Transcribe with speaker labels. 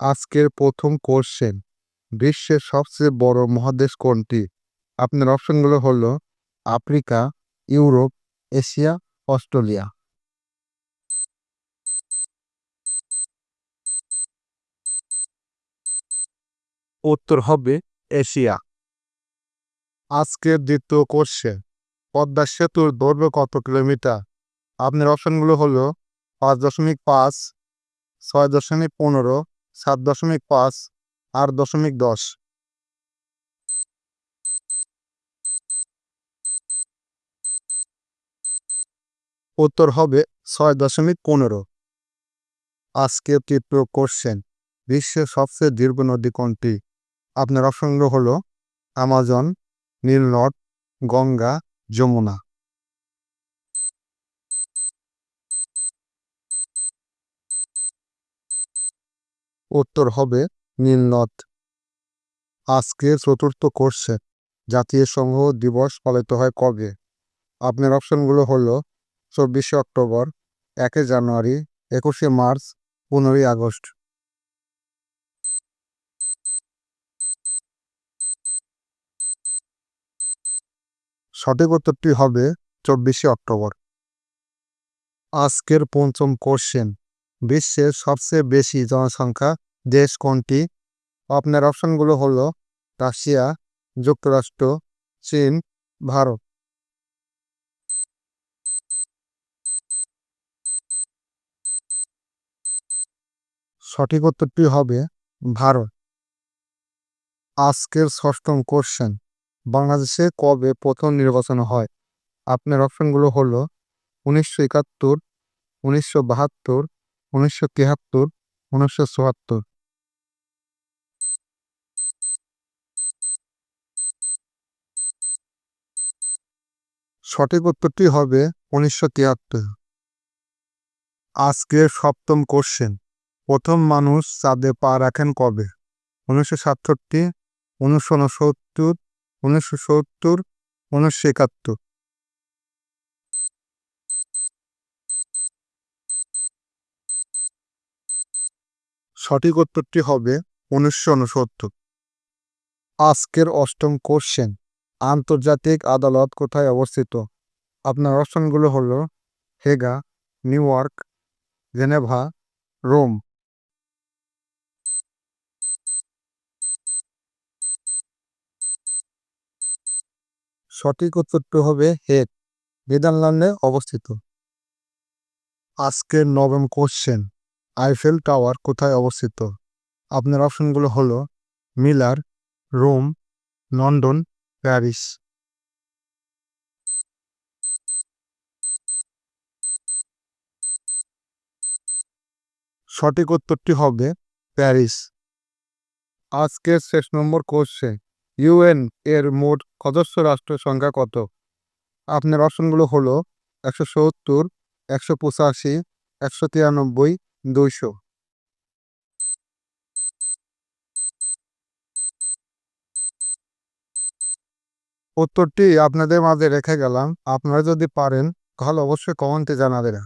Speaker 1: আজকের প্রথম কোশ্চেন, বিশ্বের সবচেয়ে বড় মহাদেশ কোনটি? আপনার অপশনগুলো হলো আফ্রিকা, ইউরোপ, এশিয়া, অস্ট্রেলিয়া। উত্তর হবে এশিয়া। আজকের দ্বিতীয় কোশ্চেন, পদ্মা সেতুর দৈর্ঘ্য কত কিলোমিটার? আপনার অপশনগুলো হলো 5.5, 6.15, 7.5, 8.10। উত্তর হবে 6.15। আজকের তৃতীয় কোশ্চেন, বিশ্বের সবচেয়ে দীর্ঘ নদী কোনটি? আপনার অপশনগুলো হলো আমাজন, নীলনদ, গঙ্গা, যমুনা। উত্তর হবে নীলনদ। আজকের চতুর্থ কোশ্চেন, জাতীয় সংগ্রহ দিবস পালিত হয় কবে? আপনার অপশনগুলো হলো 24শে অক্টোবর, 1 জানুয়ারি, 21শে মার্চ, 15ই আগস্ট। সঠিক উত্তরটি হবে 24শে অক্টোবর। আজকের পঞ্চম কোশ্চেন, বিশ্বের সবচেয়ে বেশি জনসংখ্যা দেশ কোনটি? আপনার অপশনগুলো হলো রাশিয়া, যুক্তরাষ্ট্র, চীন, ভারত। সঠিক উত্তরটি হবে ভারত। আজকের ষষ্ঠম কোশ্চেন, বাংলাদেশে কবে প্রথম নির্বাচন হয়? আপনার অপশনগুলো হলো 1971, 1972, 1973, 1974। সঠিক উত্তরটি হবে 1973। আজকের সপ্তম কোশ্চেন, প্রথম মানুষ চাঁদে পা রাখেন কবে? 1967, 1969, 1970, 1971। সঠিক উত্তরটি হবে 1969। আজকের অষ্টম কোশ্চেন, আন্তর্জাতিক আদালত কোথায় অবস্থিত? আপনার অপশনগুলো হলো হেগা, নিউ ইয়র্ক, জেনেভা, রোম। সঠিক উত্তরটি হবে হেগ, নেদারল্যান্ডে অবস্থিত। আজকের নবম কোশ্চেন, আইফেল টাওয়ার কোথায় অবস্থিত? আপনার অপশনগুলো হলো মিলার, রোম, লন্ডন, প্যারিস। সঠিক উত্তরটি হবে প্যারিস। আজকের শেষ নম্বর কোশ্চেন, ইউএন এর মোট সদস্য রাষ্ট্রের সংখ্যা কত? আপনার অপশনগুলো হলো 170, 185, 193, 200। উত্তরটি আপনাদের মাঝে রেখে গেলাম। আপনারা যদি পারেন তাহলে অবশ্যই কমেন্টে জানাবেন।